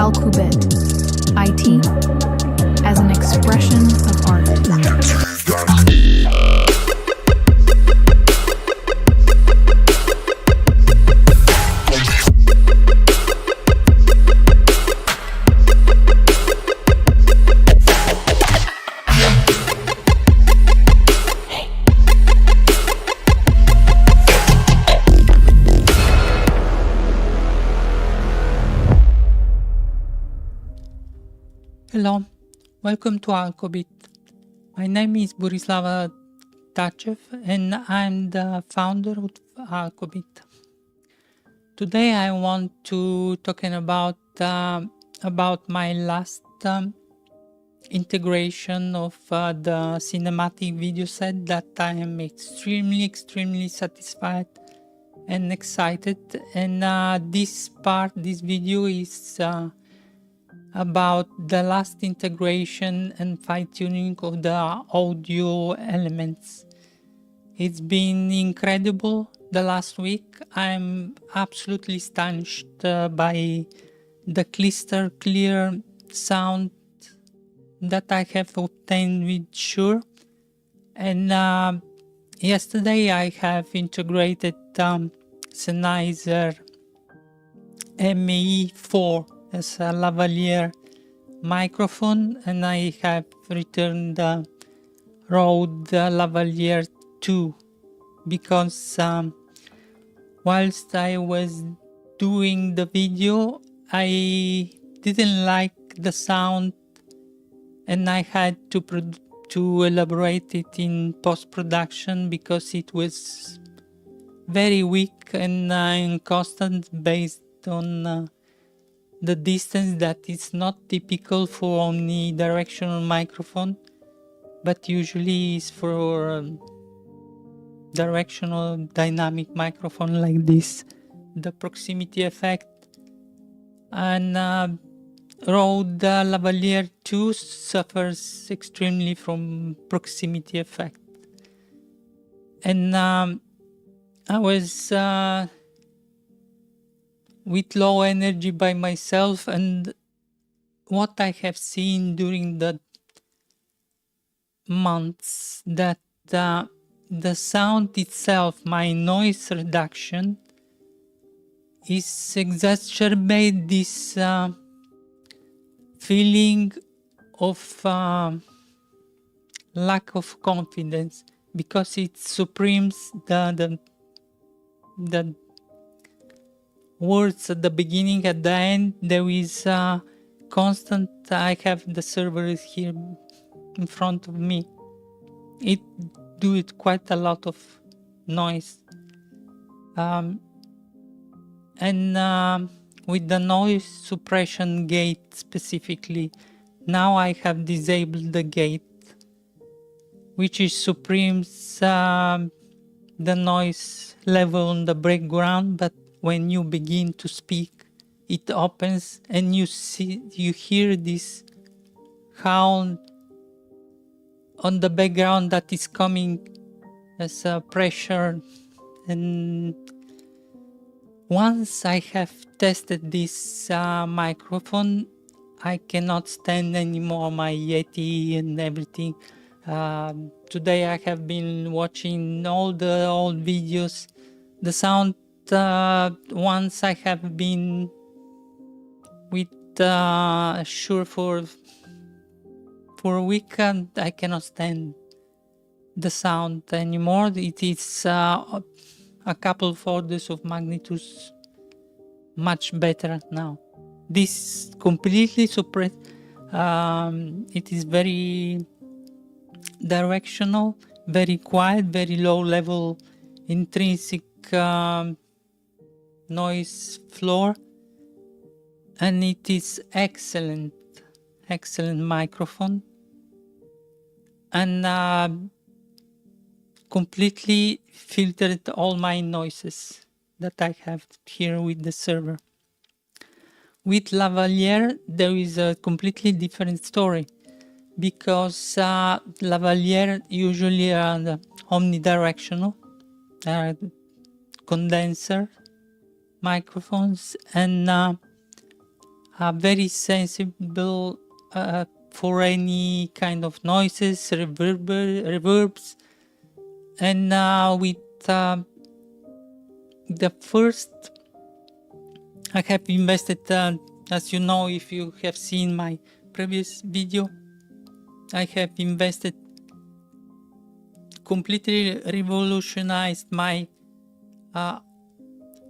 Alqubit IT as an expression of art. Hello, welcome to Alqubit. My name is Borislava Tachev and I'm the founder of Alqubit. Today I want to talk about my last integration of the cinematic video set that I am extremely satisfied and excited. And this video is about the last integration and fine-tuning of the audio elements. It's been incredible the last week. I'm absolutely astonished by the crystal clear sound that I have obtained with Shure. And yesterday I have integrated Sennheiser ME4 as a lavalier microphone, and I have returned the Rode lavalier 2 because whilst I was doing the video I didn't like the sound and I had to elaborate it in post-production because it was very weak and inconstant based on the distance that is not typical for omnidirectional microphone, but usually is for directional dynamic microphone like this, the proximity effect. And Rode lavalier 2 suffers extremely from proximity effect. And I was with low energy by myself, and what I have seen during the months that the sound itself, my noise reduction, is exacerbate this feeling of lack of confidence, because it supremes the words at the beginning. At the end there is a constant. I have the server here in front of me. It do it quite a lot of noise, and with the noise suppression gate specifically, now I have disabled the gate, which is supremes the noise level on the background, but when you begin to speak it opens and you hear this howl on the background that is coming as a pressure. And once I have tested this microphone, I cannot stand anymore my Yeti and everything. Today I have been watching all the old videos. The sound, once I have been with Shure for a week, and I cannot stand the sound anymore. It is a couple of orders of magnitudes much better now. This completely suppressed. It is very directional, very quiet, very low level intrinsic noise floor, and it is excellent microphone, and completely filtered all my noises that I have here with the server. With lavalier there is a completely different story, because lavalier usually are the omnidirectional condenser microphones, and very sensible for any kind of noises, reverbs. And with the first, I have invested, as you know, if you have seen my previous video, I have invested, completely revolutionized my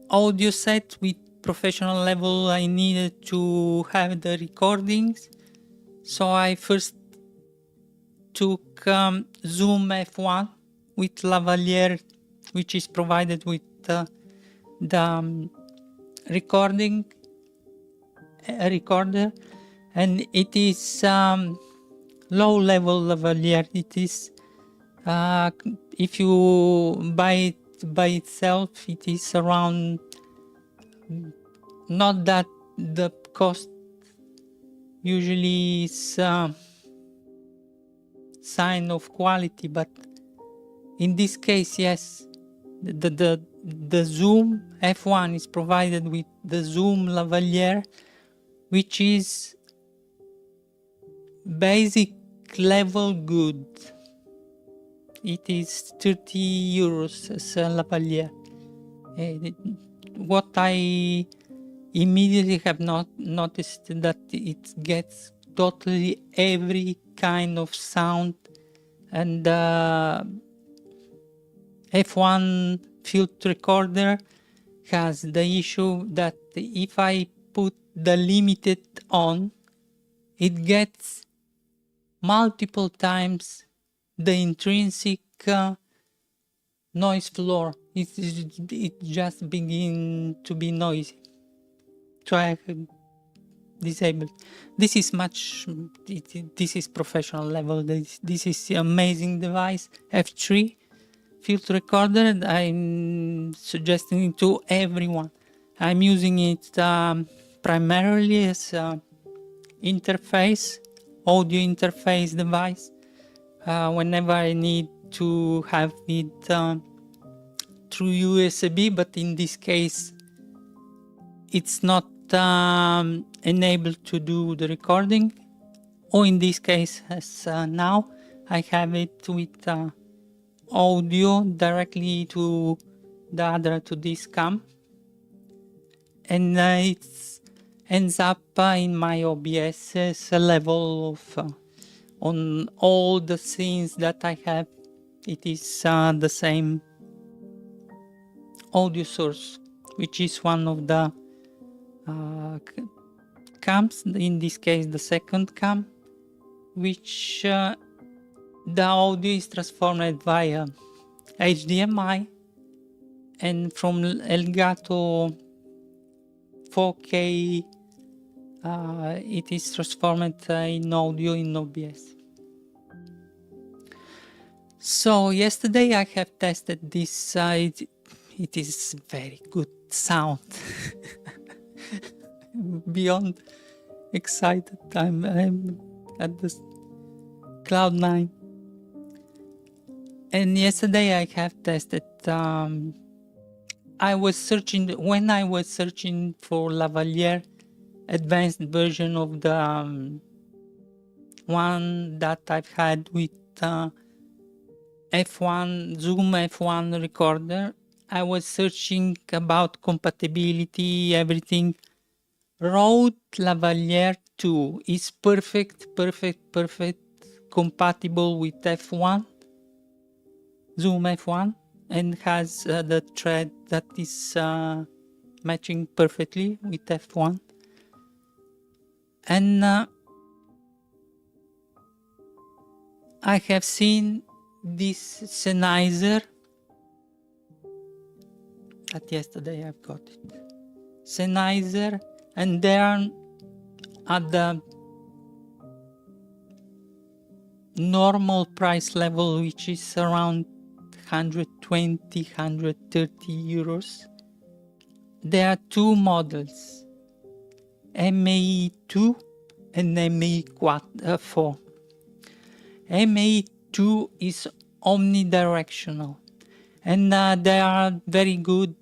audio set with professional level. I needed to have the recordings, so I first took Zoom F1 with lavalier, which is provided with the recorder, and it is low level lavalier. It is if you buy it by itself, it is around, not that the cost usually is sign of quality, but in this case, yes, the Zoom F1 is provided with the Zoom lavalier, which is basic level good. It is 30 euros as a lavalier. What I immediately have not noticed that it gets totally every kind of sound, and F1 field recorder has the issue that if I put the limited on, it gets multiple times the intrinsic noise floor. It just begin to be noisy. So I disabled. This is this is professional level. This is the amazing device, F3 field recorder. I'm suggesting it to everyone. I'm using it primarily as interface, audio interface device. Whenever I need to have it through USB, but in this case it's not enabled to do the recording, or in this case, as now I have it with audio directly to the other, to this cam, and it ends up in my OBS as a level of on all the scenes that I have. It is the same audio source, which is one of the cams, in this case the second cam, which the audio is transformed via HDMI, and from Elgato 4K it is transformed in audio in OBS. So yesterday I have tested this. It is very good sound. Beyond excited. I'm at the cloud 9. And yesterday I have tested. I was searching for lavalier advanced version of the one that I've had with F1 Zoom F1 recorder. I was searching about compatibility, everything. Rode Lavalier 2 is perfect compatible with F1, Zoom F1, and has the thread that is matching perfectly with F1. And I have seen this Sennheiser that yesterday I've got it. Sennheiser, and then at the normal price level, which is around 120, 130 euros, there are two models, MAE2 and MAE4. MAE2 is omnidirectional, and they are very good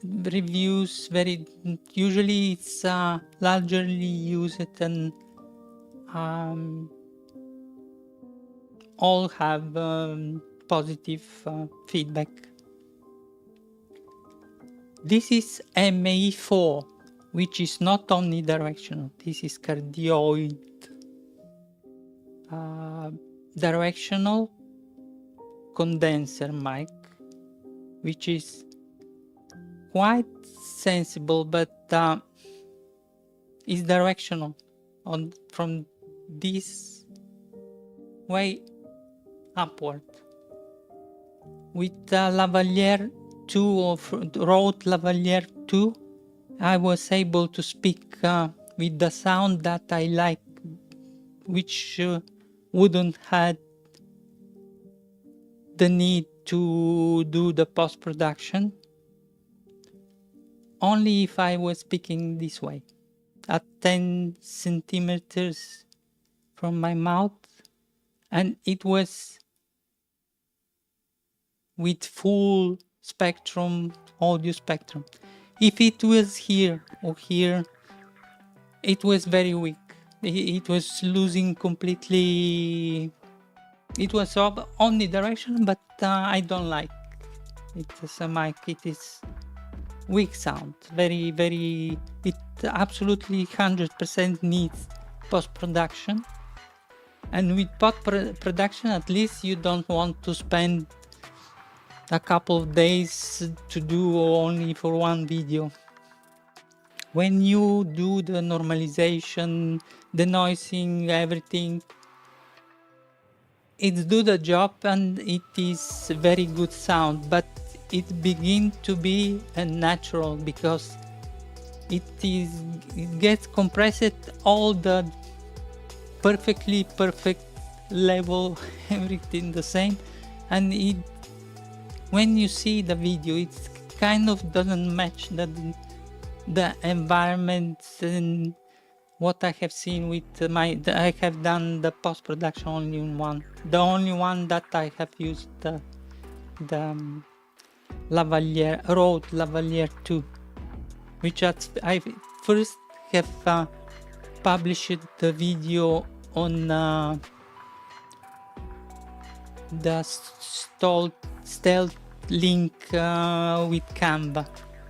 reviews. Usually it's largely used, and all have positive feedback. This is MA4, which is not omnidirectional. This is cardioid directional condenser mic, which is quite sensible, but is directional from this way upward. With Lavalier 2 or Rode Lavalier 2, I was able to speak with the sound that I like, which wouldn't have the need to do the post-production, only if I was speaking this way, at 10 centimeters from my mouth, and it was with full spectrum, audio spectrum. If it was here or here, it was very weak. It was losing completely. It was omnidirectional, but I don't like it as a mic. It is weak sound, very, very. It absolutely 100% needs post-production, and with post-production, at least you don't want to spend a couple of days to do only for one video. When you do the normalization, denoising, everything, it do the job and it is very good sound, but it begins to be unnatural because it gets compressed all the perfect level, everything the same, and when you see the video, it kind of doesn't match the environment and what I have seen with I have done the post-production only in one. The only one that I have used the Rode Lavalier 2, which I first have published the video on the stealth link with Canva,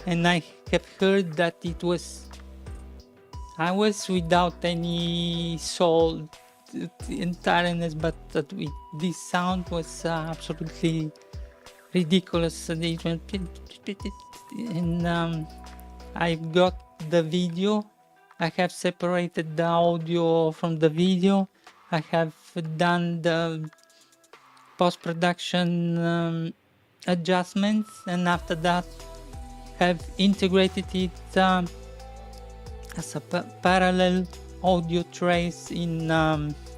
and I have heard that I was without any soul entireness, but this sound was absolutely ridiculous. And I got the video. I have separated the audio from the video. I have done the post-production adjustments, and after that have integrated it as a parallel audio trace in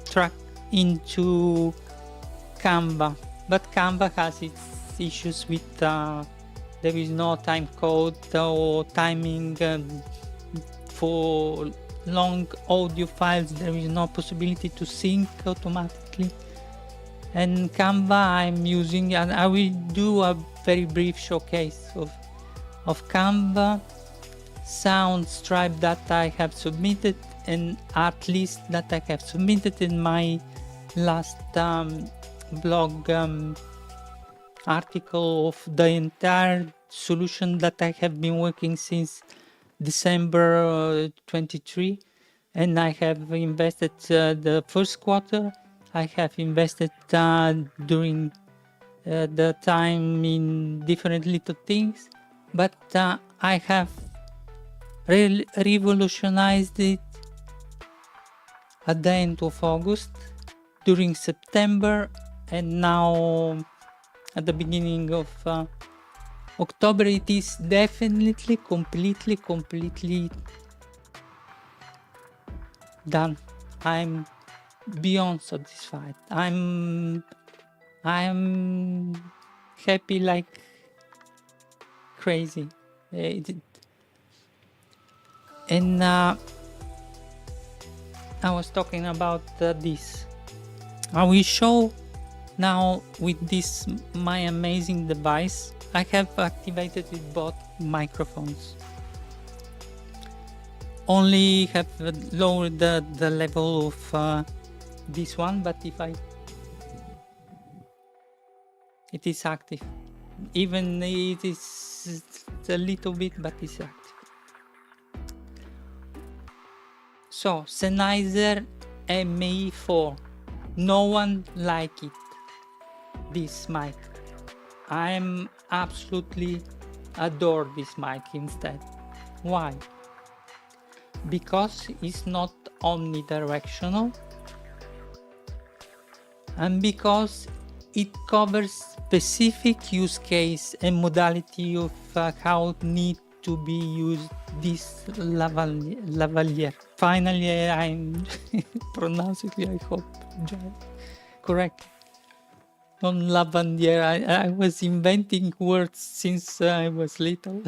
track into Canva. But Canva has its issues with there is no time code or timing for long audio files. There is no possibility to sync automatically. And Canva I'm using, and I will do a very brief showcase of Canva sound stripe that I have submitted, and at least that I have submitted in my last blog article of the entire solution that I have been working since December 23, and I have invested the first quarter. I have invested during the time in different little things, but I have revolutionized it at the end of August, during September, and now at the beginning of October. It is definitely completely done. I'm beyond satisfied. I'm happy like crazy. And I was talking about this. I will show now with this my amazing device I have activated with both microphones. Only have lowered the level of this one, but if it is active. Even it is a little bit, but it's active. So Sennheiser ME4, no one like it, this mic. I'm absolutely adore this mic instead. Why? Because it's not omnidirectional, and because it covers specific use case and modality of how need to be used this lavalier. Finally, I'm pronouncing it, I hope, correct. Non lavalier. I was inventing words since I was little,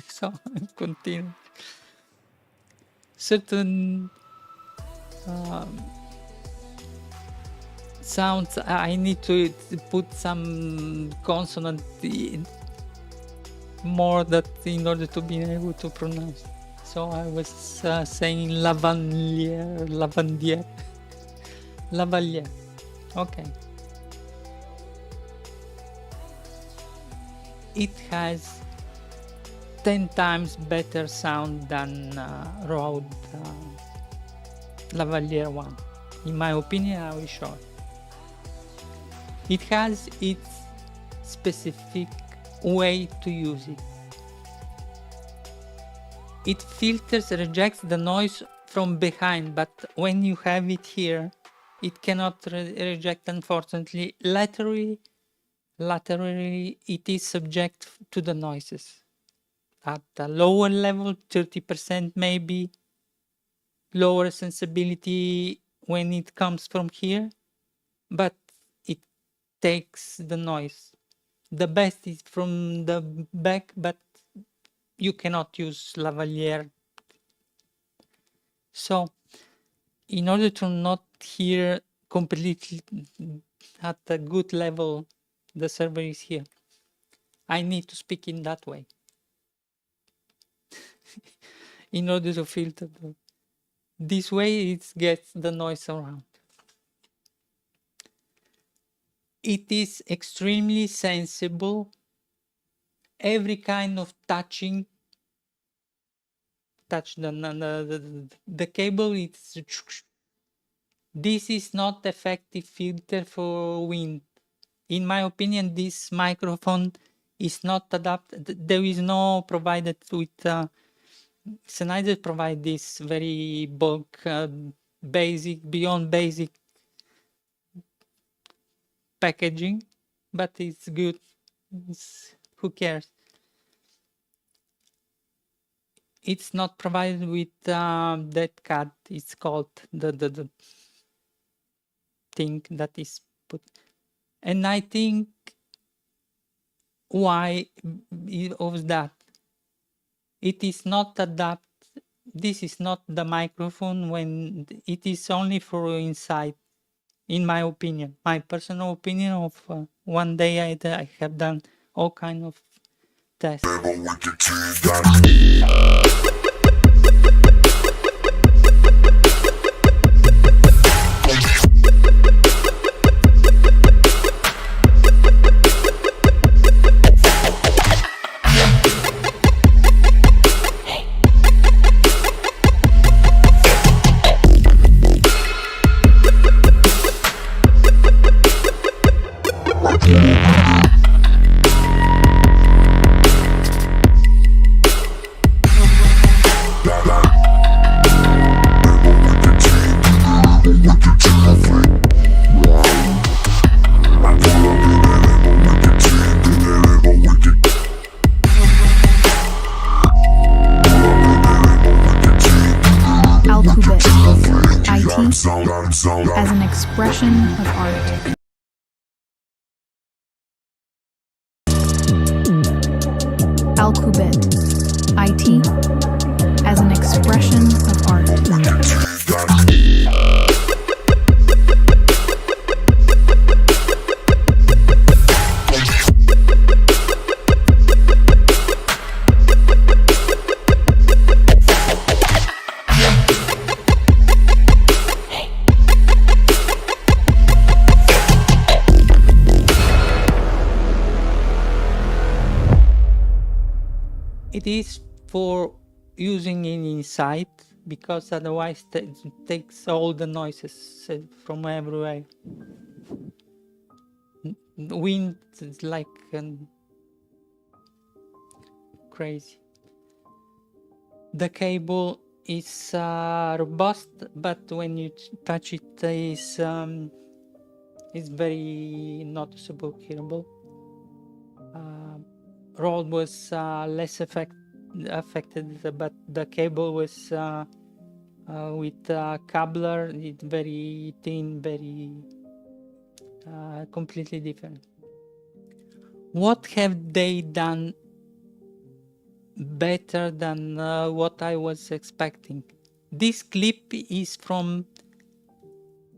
so I'm continuing. Certain sounds I need to put some consonant more that in order to be able to pronounce. So I was saying lavalier, lavalier. Okay. It has 10 times better sound than Rode lavalier one. In my opinion, I will show. It has its specific way to use it. It filters, rejects the noise from behind, but when you have it here, it cannot reject, unfortunately. Laterally, it is subject to the noises. At the lower level, 30% maybe, lower sensibility when it comes from here, but it takes the noise. The best is from the back, but you cannot use lavalier. So in order to not hear completely at a good level, the server is here. I need to speak in that way in order to filter this way it gets the noise around. It is extremely sensible. Every kind of touching, touch the cable, it's this is not effective filter for wind. In my opinion, this microphone is not adapted. There is no provided with Sennheiser provide this very bulk, basic, beyond basic packaging, but it's good. Who cares? It's not provided with that card. It's called the thing that is put. And I think why of that? It is not adapt. This is not the microphone when it is only for inside. In my opinion, my personal opinion of one day I have done all kind of tests. Alqubit IT as an expression of art. Alqubit IT as an expression of art. It is for using it inside, because otherwise it takes all the noises from everywhere. Wind is like crazy. The cable is robust, but when you touch it, is very noticeable, hearable. Rod was less affected, but the cable was with cobbler, it's very thin, very completely different. What have they done better than what I was expecting? This clip is from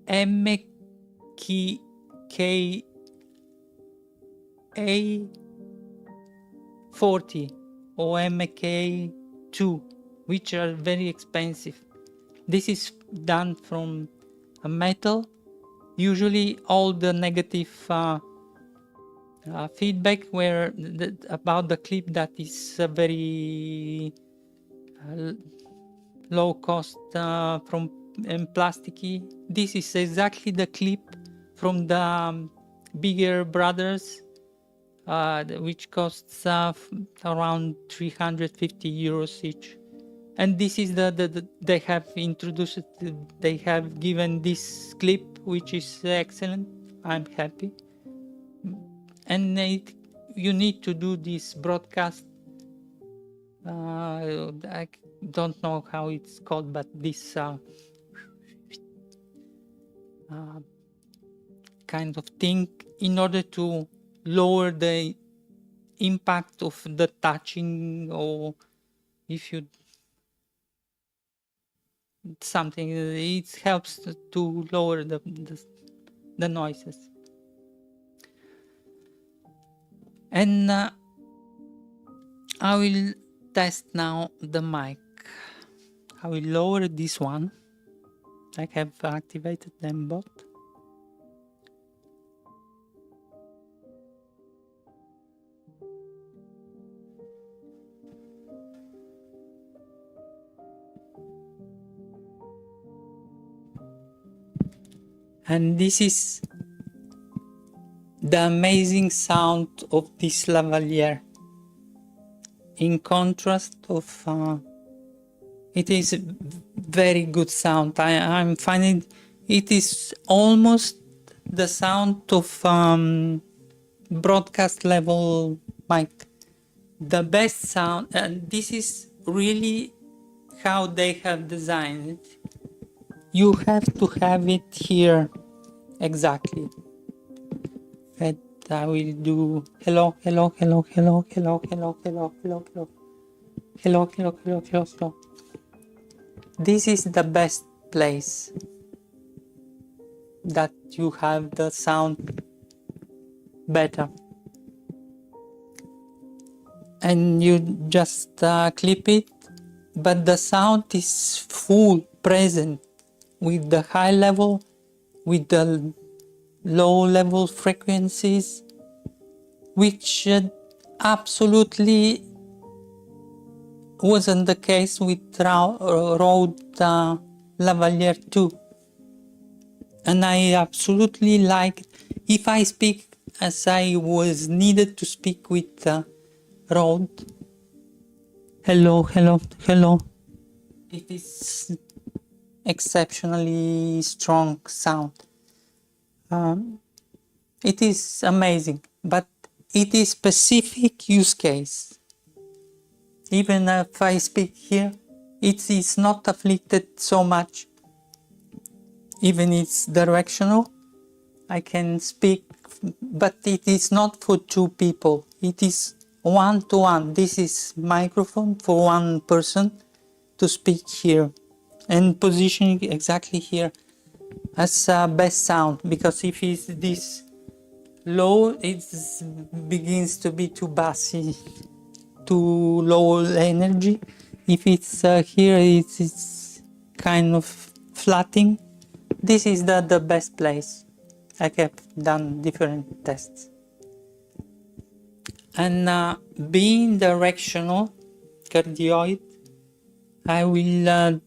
MKA 40 or MK 2, which are very expensive. This is done from a metal. Usually all the negative feedback were about the clip that is very low cost from plasticky. This is exactly the clip from the bigger brothers, which costs around 350 euros each. And this is they have introduced, they have given this clip, which is excellent. I'm happy. And you need to do this broadcast. I don't know how it's called, but this kind of thing, in order to lower the impact of the touching, or if you something, it helps to lower the noises. And I will test now the mic. I will lower this one. I have activated them both. And this is the amazing sound of this lavalier. In contrast of, it is very good sound. I'm finding it is almost the sound of broadcast level mic. The best sound, and this is really how they have designed it. You have to have it here exactly. And I will do hello, hello, hello, hello, hello, hello, hello, hello, hello, hello, hello, hello, hello, hello. This is the best place that you have the sound better. And you just clip it, but the sound is full, present, with the high level, with the low level frequencies, which absolutely wasn't the case with Rode Lavalier 2. And I absolutely like it. If I speak as I was needed to speak with Rode, hello, hello, hello, it is exceptionally strong sound. It is amazing, but it is specific use case. Even if I speak here, it is not afflicted so much. Even it's directional, I can speak, but it is not for two people. It is one-to-one. This is microphone for one person to speak here, and positioning exactly here as best sound, because if it's this low, it begins to be too bassy, too low energy. If it's here, it's kind of flatting. This is the best place. I have done different tests. And being directional, cardioid. I will,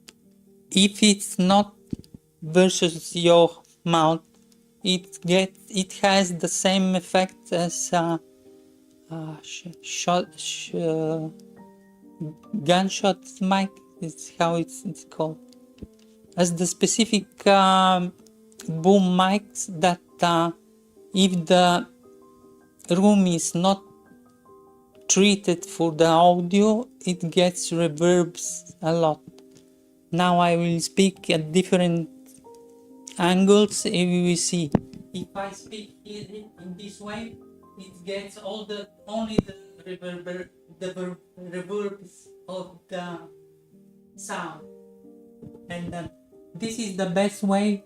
if it's not versus your mouth, it has the same effect as gunshot mic. It's how it's called, as the specific boom mics that if the room is not treated for the audio, it gets reverbs a lot. Now I will speak at different angles and we will see. If I speak in this way, it gets only the reverbs of the sound. And this is the best way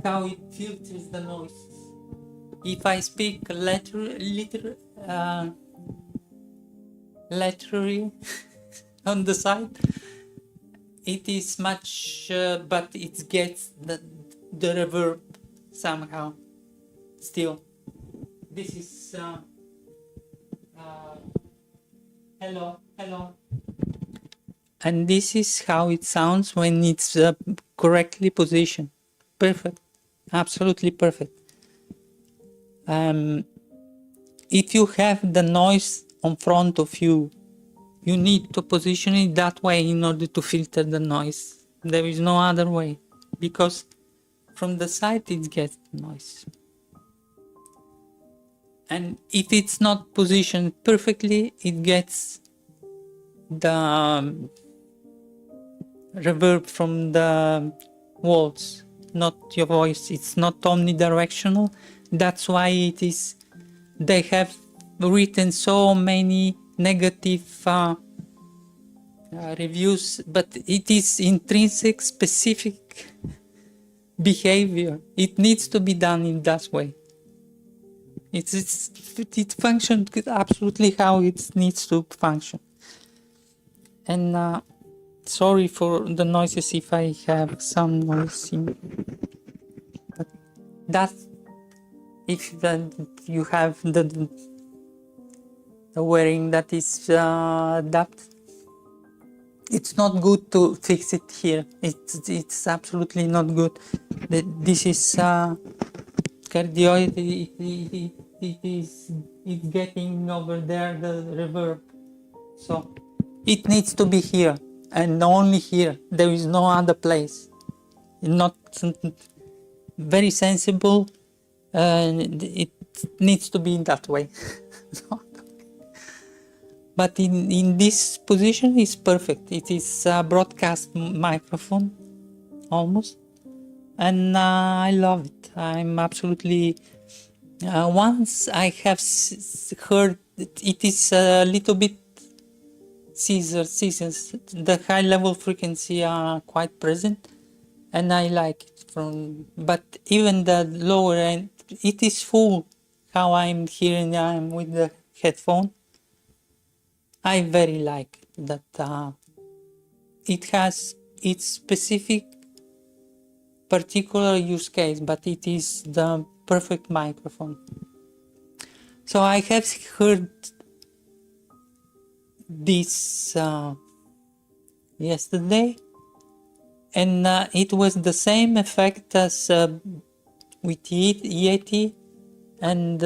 how it filters the noises. If I speak laterally on the side, it is much, but it gets the reverb somehow. Still, this is hello, and this is how it sounds when it's correctly positioned. Perfect, absolutely perfect. If you have the noise on front of you, you need to position it that way in order to filter the noise. There is no other way, because from the side it gets noise. And if it's not positioned perfectly, it gets the reverb from the walls, not your voice. It's not omnidirectional. That's why they have written so many negative reviews, but it is intrinsic, specific behavior. It needs to be done in that way. It functions absolutely how it needs to function. And sorry for the noises if I have some noise in, but that's if you have the wearing that is adapted. It's not good to fix it here. It's absolutely not good. This is cardioid. It's getting over there the reverb, so it needs to be here and only here. There is no other place. Not very sensible. It needs to be in that way. But in this position is perfect. It is a broadcast microphone, almost, and I love it. I'm absolutely. Once I have heard it is a little bit seasons. The high level frequency are quite present, and I like it. But even the lower end, it is full. How I'm hearing, I'm with the headphone. I very like that it has its specific particular use case, but it is the perfect microphone. So I have heard this yesterday, and it was the same effect as with Yeti and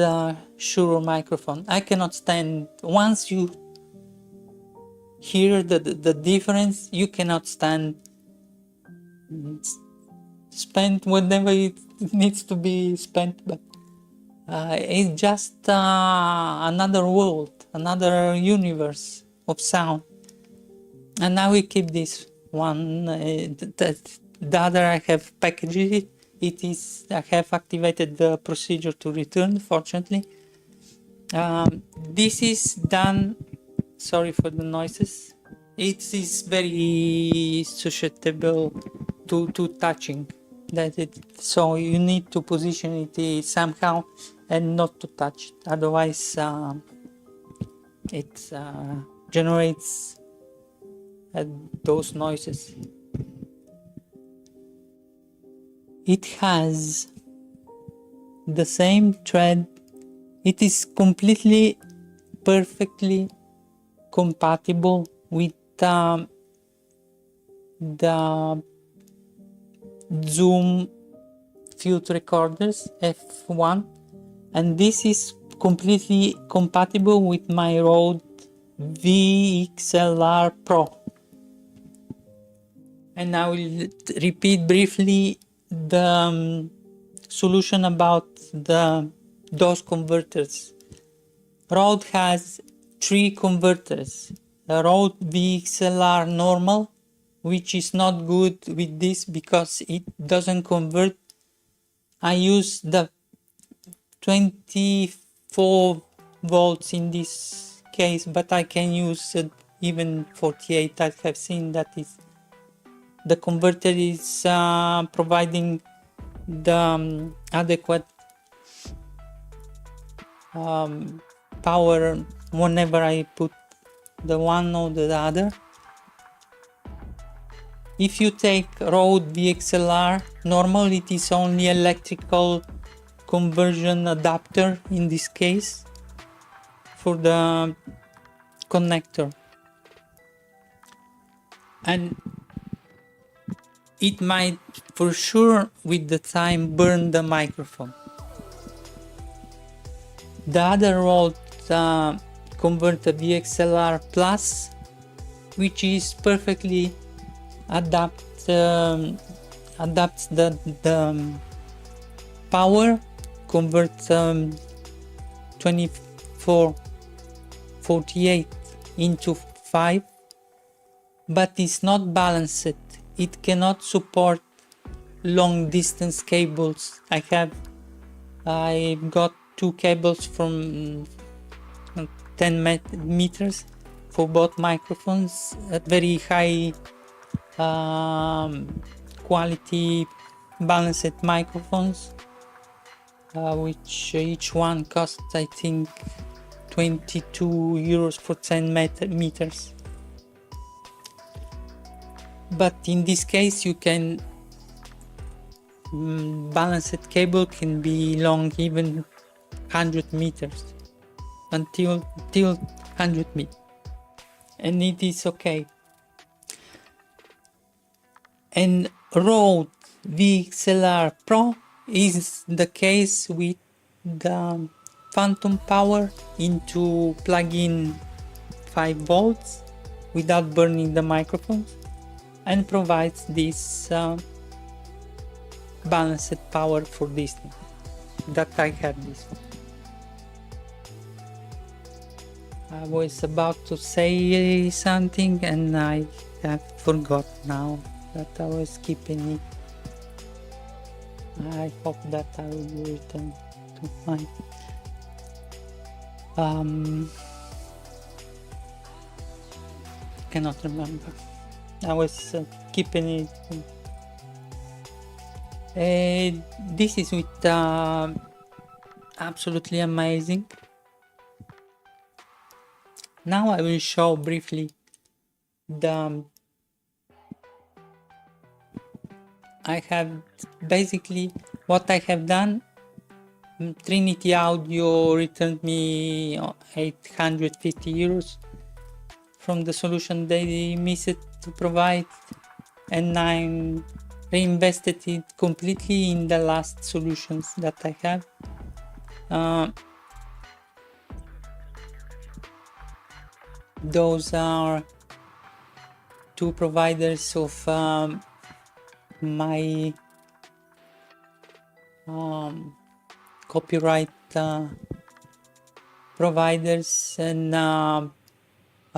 Shure microphone. I cannot stand, once you hear the difference, you cannot stand. Spend whatever it needs to be spent, but it's just another world, another universe of sound. And now we keep this one. The other I have packaged it. I have activated the procedure to return, fortunately. This is done. Sorry for the noises. It is very susceptible to touching. So you need to position it somehow and not to touch it. Otherwise, it generates those noises. It has the same thread. It is completely, perfectly compatible with the Zoom field recorders F1, and this is completely compatible with my Rode VXLR Pro. And I will repeat briefly the solution about those converters. Rode has 3 converters. The Rode VXLR normal, which is not good with this because it doesn't convert. I use the 24 volts in this case, but I can use even 48. I have seen that the converter is providing the adequate power whenever I put the one or the other. If you take Rode VXLR normal, it is only electrical conversion adapter in this case for the connector, and it might for sure with the time burn the microphone. The other Rode converter VXLR Plus, which is perfectly adapts the power, converts 2448 into 5, but it's not balanced. It cannot support long distance cables. I got 2 cables from 10 meters for both microphones at very high quality balanced microphones, which each one costs I think 22 euros for 10 meters. But in this case you can balanced cable can be long even 100 meters until 100 meters, and it is okay. And Rode VXLR Pro is the case with the phantom power into plug-in 5 volts without burning the microphones, and provides this balanced power for this thing that I have this. I was about to say something and I have forgot now that I was keeping it. I hope that I will return to my cannot remember. I was keeping it. This is with absolutely amazing. Now I will show briefly I have basically what I have done. Trinity Audio returned me 850 euros from the solution they missed to provide, and I reinvested it completely in the last solutions that I have. Those are 2 providers of my copyright providers, and a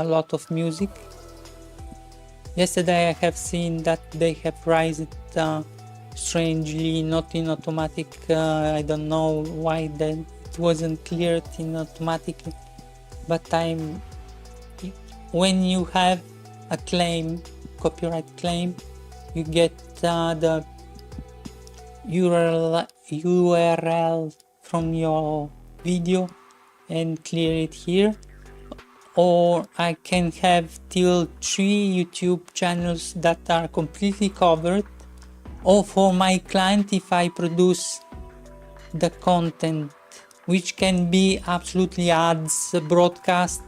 lot of music. Yesterday I have seen that they have raised strangely, not in automatic. I don't know why then it wasn't cleared in automatically, but when you have a claim, copyright claim, you get the URL from your video and clear it here. Or I can have till 3 YouTube channels that are completely covered, or for my client if I produce the content, which can be absolutely ads, broadcast,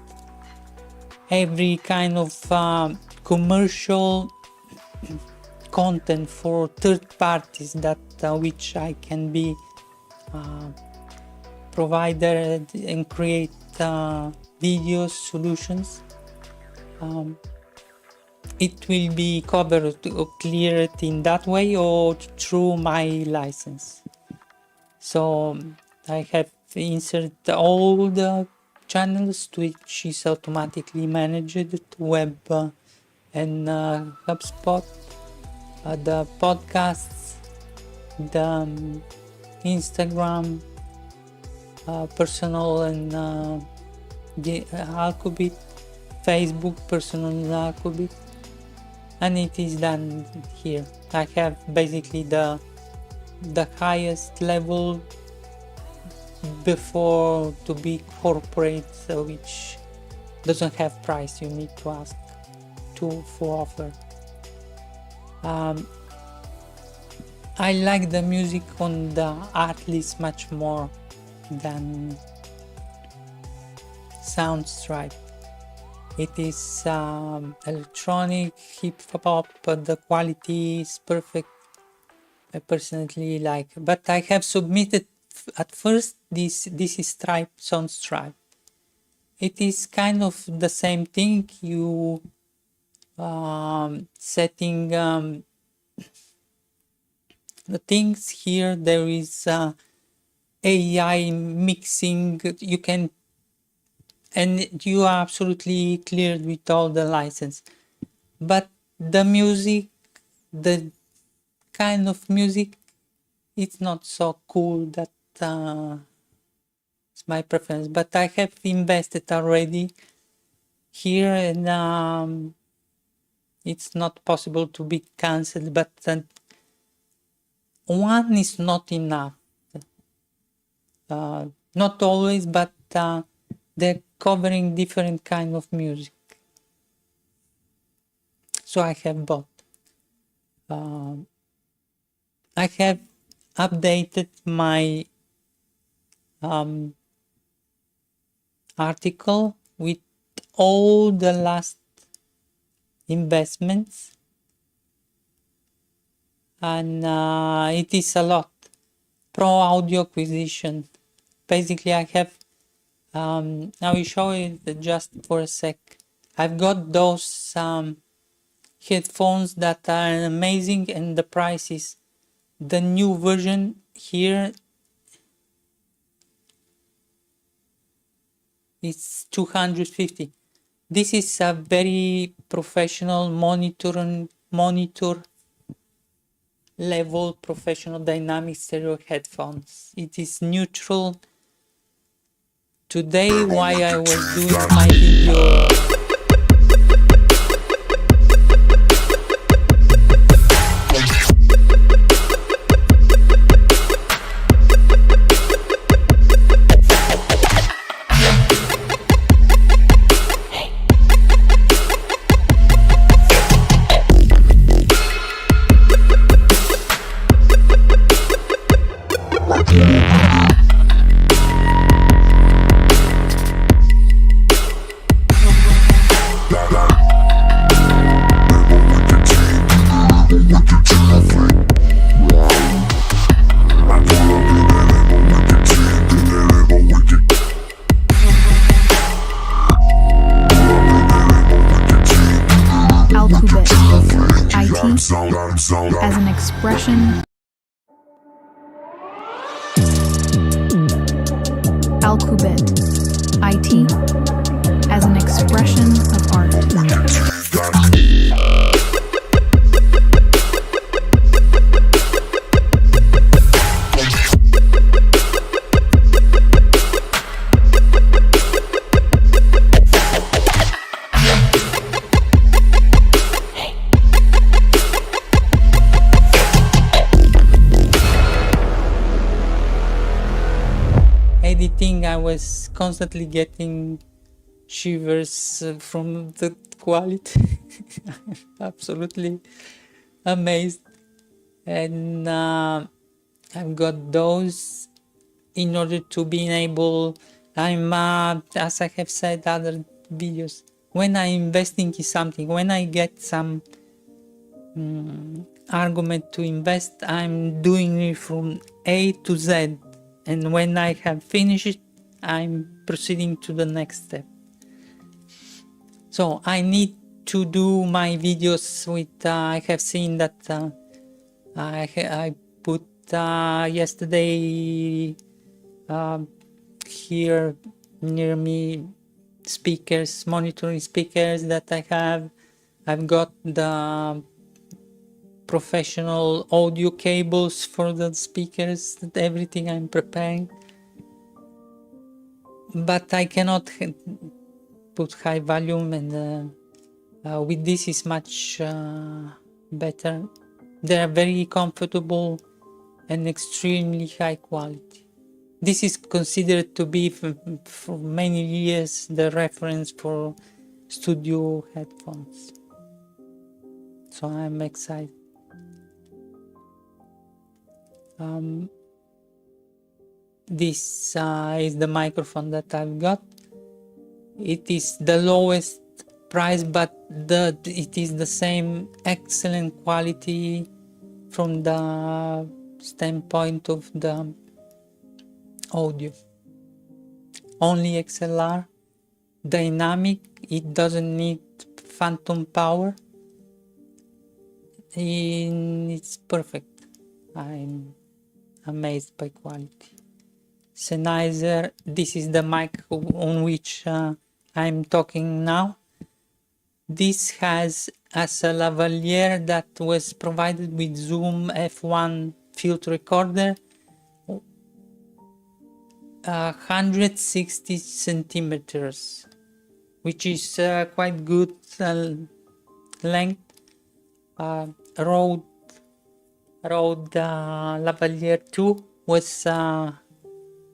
every kind of commercial content for third parties that which I can be provider and create videos solutions. It will be covered or cleared in that way or through my license. So I have inserted all the channels which is automatically managed, web and HubSpot, the podcasts, the Instagram, personal and the Alqubit, Facebook personal Alqubit, and it is done here. I have basically the highest level before to be corporate, which doesn't have price. You need to ask for offer. I like the music on the art list much more than Soundstripe. It is electronic, hip hop, but the quality is perfect. I personally like, but I have submitted at first this is Soundstripe. It is kind of the same thing. You setting the things here. There is AI mixing. You can, and you are absolutely cleared with all the license. But the music, the kind of music, it's not so cool. That it's my preference. But I have invested already here, and it's not possible to be cancelled. But one is not enough. Not always, but they're covering different kind of music. So I have bought. I have updated my article with all the last investments, and it is a lot. Pro audio acquisition. Basically, I have. I will show it just for a sec. I've got those headphones that are amazing, and the price is the new version here. It's 250. This is a very professional monitor level professional dynamic stereo headphones. It is neutral. Today, while I was doing my video, Alqubit IT as an expression. Alqubit IT as an expression of art. Editing, I was constantly getting shivers from the quality. Absolutely amazed. And I've got those in order to be able, I'm as I have said other videos, when I investing in something, when I get some argument to invest, I'm doing it from A to Z, and when I have finished it, I'm proceeding to the next step. So I need to do my videos with, I have seen that I put yesterday here near me speakers, monitoring speakers that I have. I've got the professional audio cables for the speakers, everything I'm preparing. But I cannot put high volume, and with this is much better. They are very comfortable and extremely high quality. This is considered to be for many years the reference for studio headphones. So I'm excited. This is the microphone that I've got. It is the lowest price, but it is the same excellent quality from the standpoint of the audio. Only XLR, dynamic, it doesn't need phantom power. It's perfect. I'm amazed by quality. Sennheiser, this is the mic on which I'm talking now. This has as a lavalier that was provided with Zoom F1 field recorder, 160 centimeters, which is quite good length. Rode lavalier 2 was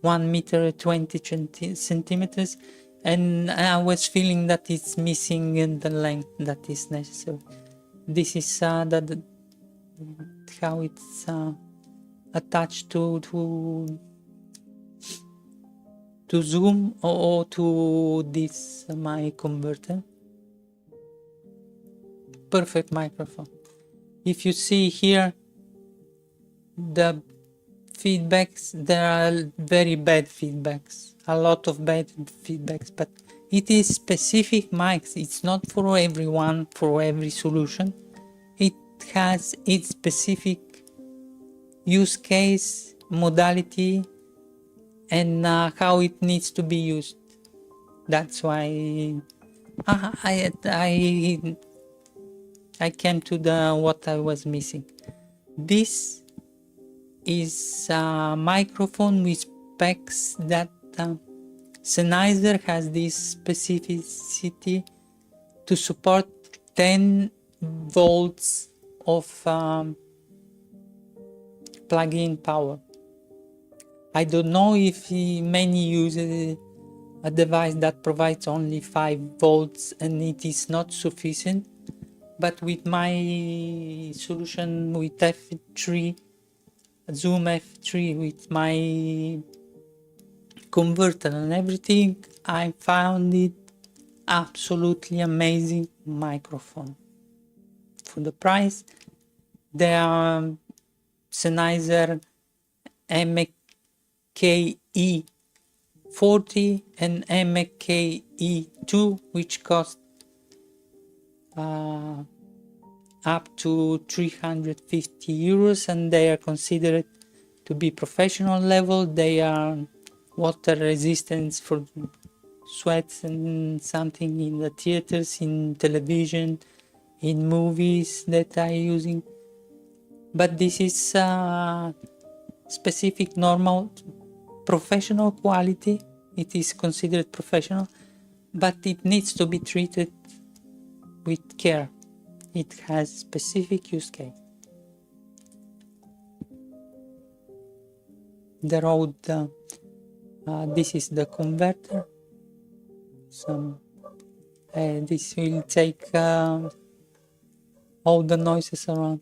1 meter 20 centimeters, and I was feeling that it's missing the length that is necessary. This is how it's attached to Zoom or to this mic converter. Perfect microphone. If you see here the feedbacks, there are very bad feedbacks, a lot of bad feedbacks, but it is specific mics. It's not for everyone, for every solution. It has its specific use case, modality, and how it needs to be used. That's why I came to what I was missing. This is a microphone with specs that Sennheiser has this specificity to support 10 volts of plug-in power. I don't know if many use a device that provides only 5 volts and it is not sufficient, but with my solution with F3, Zoom F3, with my converter and everything, I found it absolutely amazing microphone. For the price, there are Sennheiser MKE40 and MKE2, which cost up to 350 euros, and they are considered to be professional level. They are water resistance for sweats and something in the theaters, in television, in movies that are using. But this is specific normal professional quality. It is considered professional, but it needs to be treated with care. It has specific use case. The Rode, this is the converter. This will take all the noises around.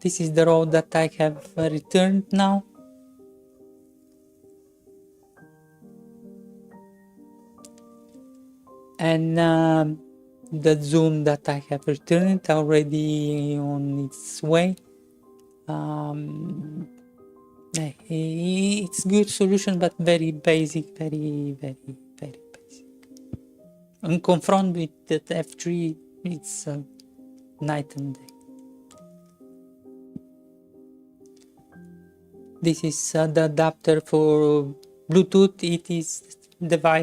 This is the Rode that I have returned now. And the zoom that I have returned already on its way. It's good solution, but very basic, very basic. And confront with that F3, it's night and day. This is the adapter for Bluetooth. It is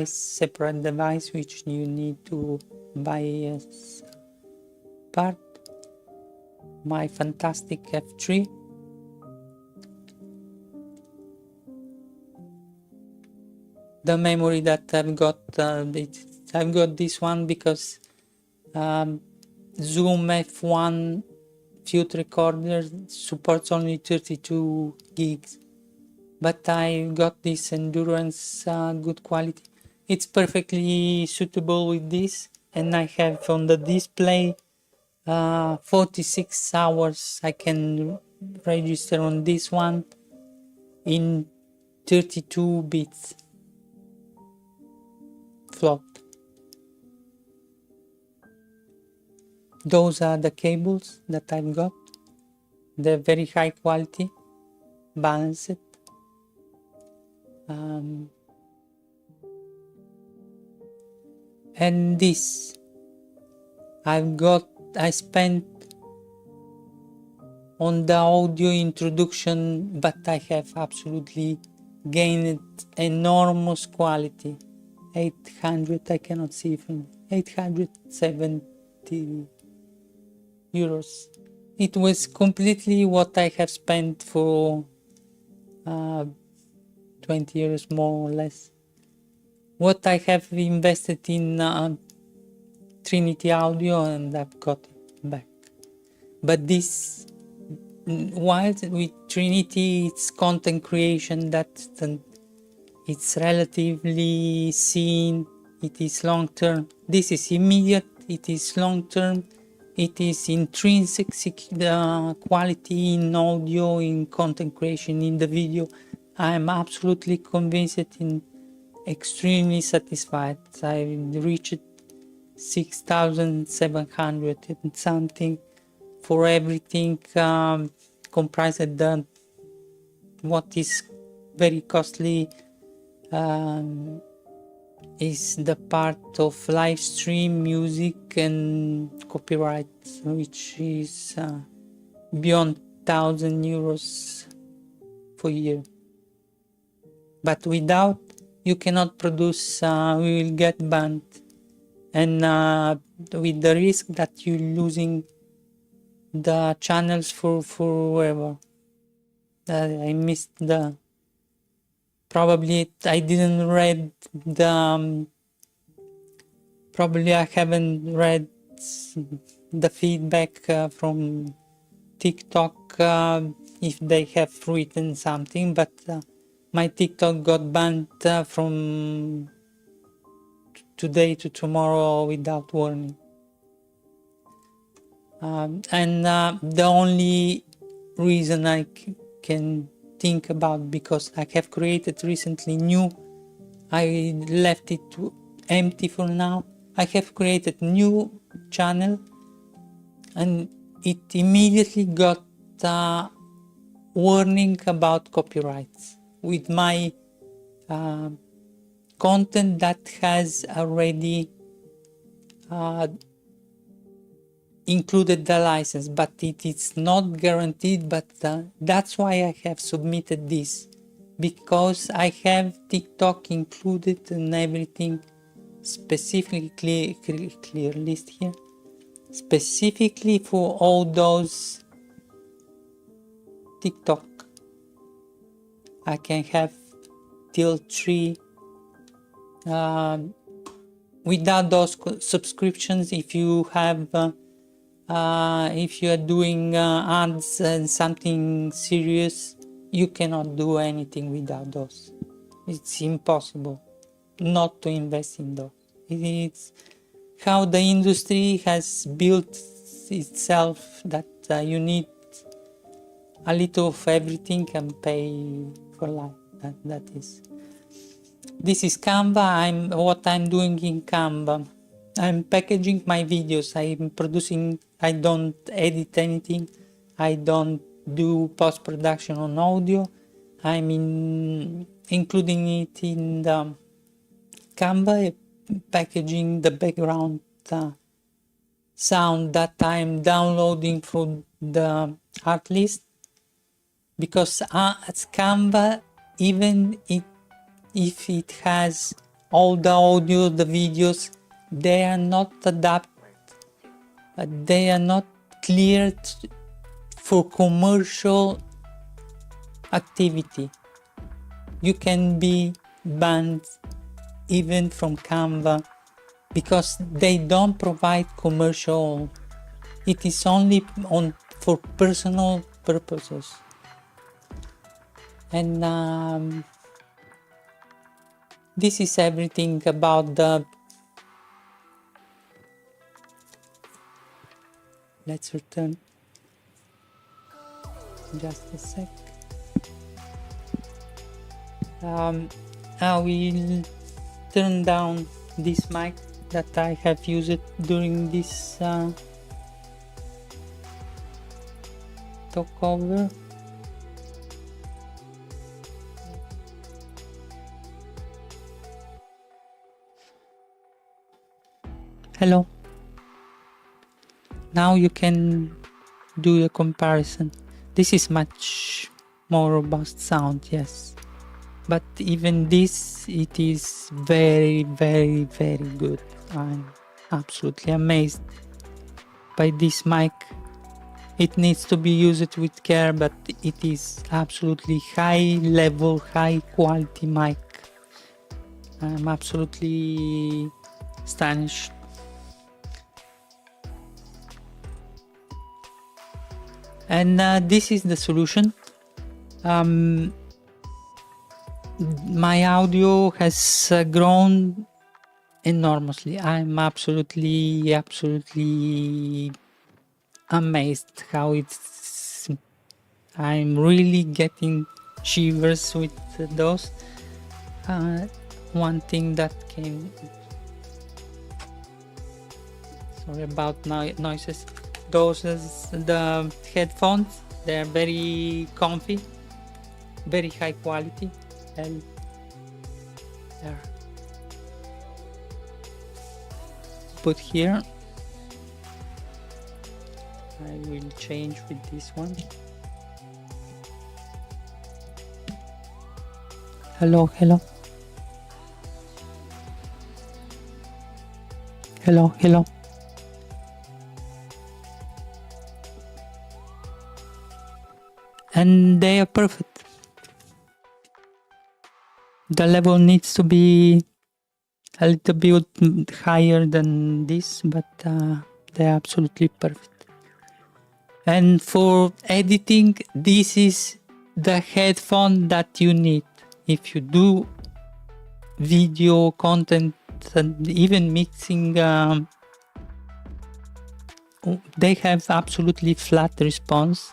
separate device which you need to buy as part. My fantastic F3. The memory that I've got, I've got this one because Zoom F1 Field Recorder supports only 32 gigs, but I got this endurance good quality. It's perfectly suitable with this, and I have on the display 46 hours I can register on this one in 32 bits float. Those are the cables that I've got. They're very high quality, balanced. And this I spent on the audio introduction, but I have absolutely gained enormous quality. 800, I cannot see from 870 euros. It was completely what I have spent for 20 years more or less. What I have invested in Trinity Audio, and I've got it back. But this, while with Trinity, it's content creation it's relatively seen, it is long term. This is immediate, it is long term, it is intrinsic quality in audio, in content creation, in the video. I am absolutely convinced and extremely satisfied. I reached 6,700 and something for everything comprised what is very costly is the part of live stream music and copyright, which is beyond 1,000 euros for a year. But without, you cannot produce, we will get banned, and with the risk that you're losing the channels for forever. I missed the, probably I didn't read the, probably I haven't read the feedback from TikTok if they have written something, but my TikTok got banned from today to tomorrow without warning. And the only reason I can think about, because I have created recently new, I left it empty for now. I have created new channel, and it immediately got warning about copyrights with my content that has already included the license, but it is not guaranteed. But that's why I have submitted this, because I have TikTok included and everything, specifically clear list here, specifically for all those TikTok. I can have till 3 without those subscriptions. If you have if you are doing ads and something serious, you cannot do anything without those. It's impossible not to invest in those. It's how the industry has built itself, that you need a little of everything and pay for life. That is. This is Canva. What I'm doing in Canva. I'm packaging my videos. I'm producing. I don't edit anything. I don't do post-production on audio. I'm including it in the Canva, packaging the background sound that I'm downloading from the art list, because as Canva, even if it has all the audio, the videos, they are not they are not cleared for commercial activity. You can be banned even from Canva because they don't provide commercial. It is only for personal purposes. And this is everything about the. Let's return. Just a sec. I will turn down this mic that I have used during this talkover. Hello. Now you can do a comparison. This is much more robust sound, yes. But even this, it is very, very, very good. I'm absolutely amazed by this mic. It needs to be used with care, but it is absolutely high level, high quality mic. I'm absolutely astonished. And this is the solution. My audio has grown enormously. I'm absolutely amazed how it's. I'm really getting shivers with those. One thing that came. Sorry about noises. Those is the headphones. They're very comfy, very high quality, and there. Put here. I will change with this one. Hello, hello. Hello, hello. And they are perfect. The level needs to be a little bit higher than this, but they're absolutely perfect. And for editing, this is the headphone that you need. If you do video content and even mixing, they have absolutely flat response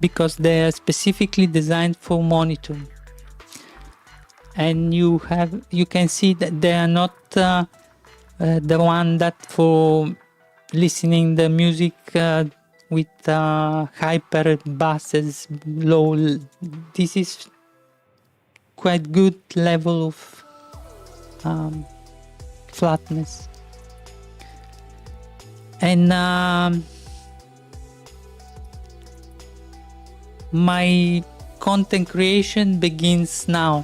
because they are specifically designed for monitoring. And you can see that they are not the one that for listening the music with hyper basses, low. This is quite good level of flatness. And my content creation begins now.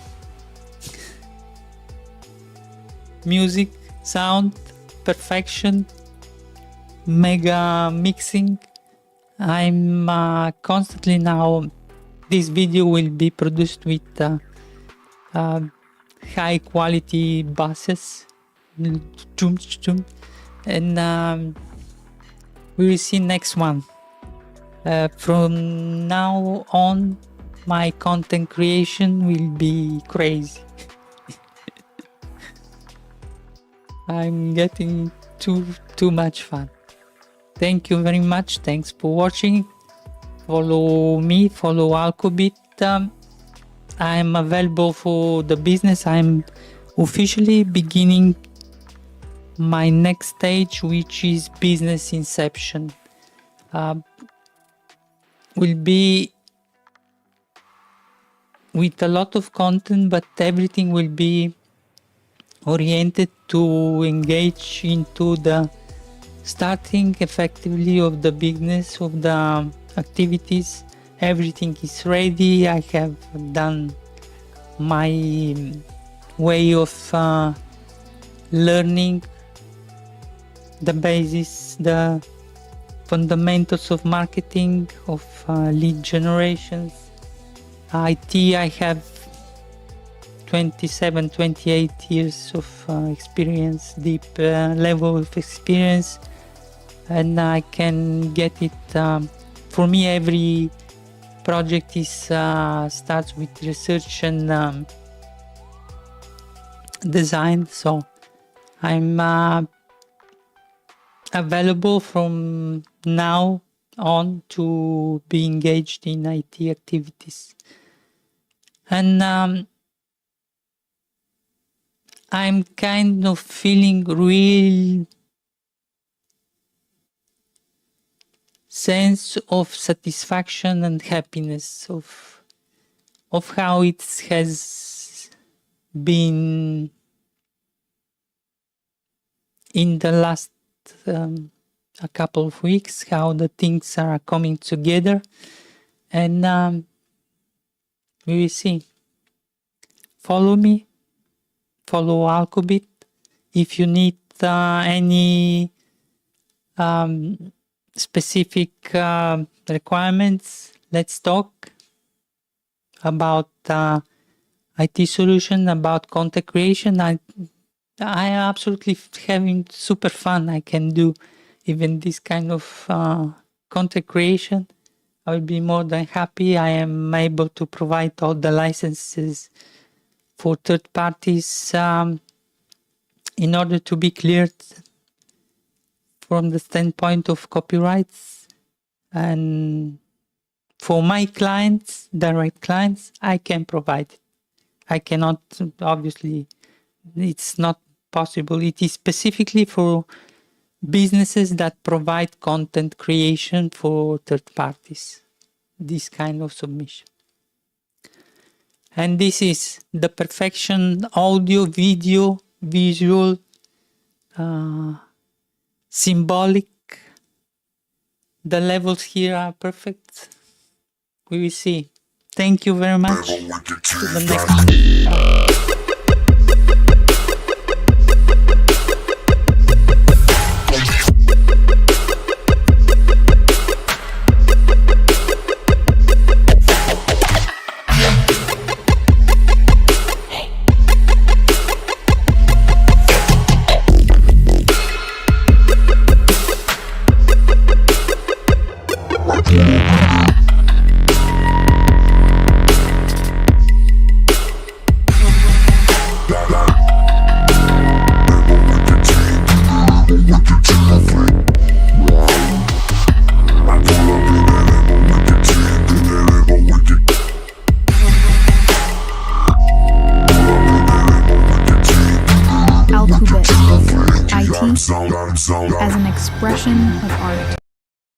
Music, sound, perfection, mega mixing. I'm constantly now. This video will be produced with high quality basses, and we will see next one. From now on, my content creation will be crazy. I'm getting too much fun. Thank you very much. Thanks for watching. Follow me, follow Alqubit. I'm available for the business. I'm officially beginning my next stage, which is business inception. Will be with a lot of content, but everything will be oriented to engage into the starting effectively of the business, of the activities. Everything is ready. I have done my way of learning the basis, the fundamentals of marketing, of lead generations. IT, I have 27, 28 years of experience, deep level of experience, and I can get it. For me, every project is starts with research and design, so I'm available from now on to be engaged in IT activities. And I'm kind of feeling real sense of satisfaction and happiness of how it has been in the last a couple of weeks, how the things are coming together, and we will see. Follow me, follow Alqubit. If you need any specific requirements, let's talk about IT solution, about content creation. I am absolutely having super fun. I can do even this kind of content creation. I will be more than happy. I am able to provide all the licenses for third parties in order to be cleared from the standpoint of copyrights. And for my clients, direct clients, I can provide it. I cannot, obviously, it's not possible. It is specifically for businesses that provide content creation for third parties, this kind of submission. And this is the perfection: audio, video, visual, symbolic. The levels here are perfect. We will see. Thank you very much. To the next. Alqubit IT as an expression of art.